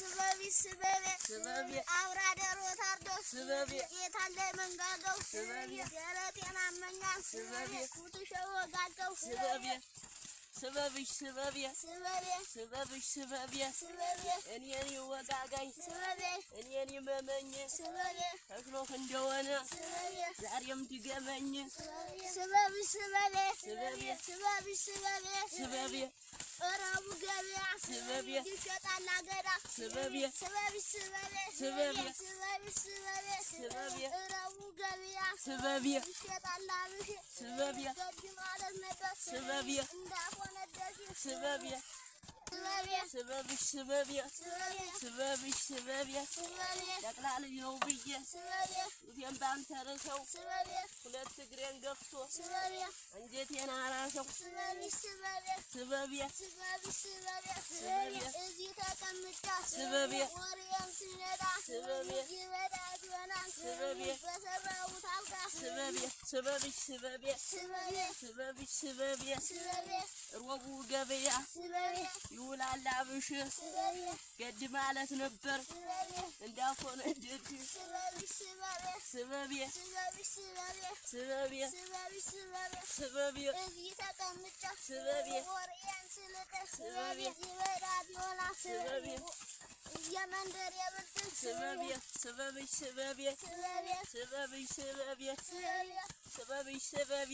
ስበብ አውራደሮ ታርዶ ስበብ የታለ መንጋጋው ስበብ የረቴና መኛን ስበብ ኩትሸው ወጋጋው ስበብ ስበብሽ ስበብ ስበብሽ ስበብ እኔን ይወጋጋኝ ስበብ እኔን ይመመኝ ስበብ ተክሎህ እንደሆነ ዛሬም ድገመኝ ስበብሽ ስበብ ስበብሽ ስበብ ስበብ ረቡ ገበያ ስበብ ይሸጣል አገዳ ስበብ ስበብሽ ስበብ ስበብሽ ስበብ ስበብ ረቡ ገበያ ስበብ ይሸጣል አብሽ ስበብ ገድ ማለት ነበር ስበብ እንዳሆነደሽ ስበብ ስበብሽ ስበብ ስበብሽ ስበብ ጠቅላላ ነው ብዬ እቴን ባንተ ረሰው ሁለት እግሬን ገፍቶ አንጀቴን አራሰው ስበብ እዚህ ተቀምጫ ስበብ ወሬም ሲነዳ ስበብ ይበዳት ይሆናል ስበብ በሰራሁት አልጋ ስበብሽ ስበብ ስበብሽ ስበብ ሮቡ ገበያ ይውላል አብሽ ገድ ማለት ነበር እንዳፎነ ደድ ስበብ ስበብ ስበብ እዚህ ተቀምጫ ስበብ ወሬን ስለቀስ ስበብ ይበዳት ይሆናል ስበብ የመንደር የብልጥ ስበብ ስበብሽ ስበብ ስበብሽ ስበብ ስበብሽ ስበብ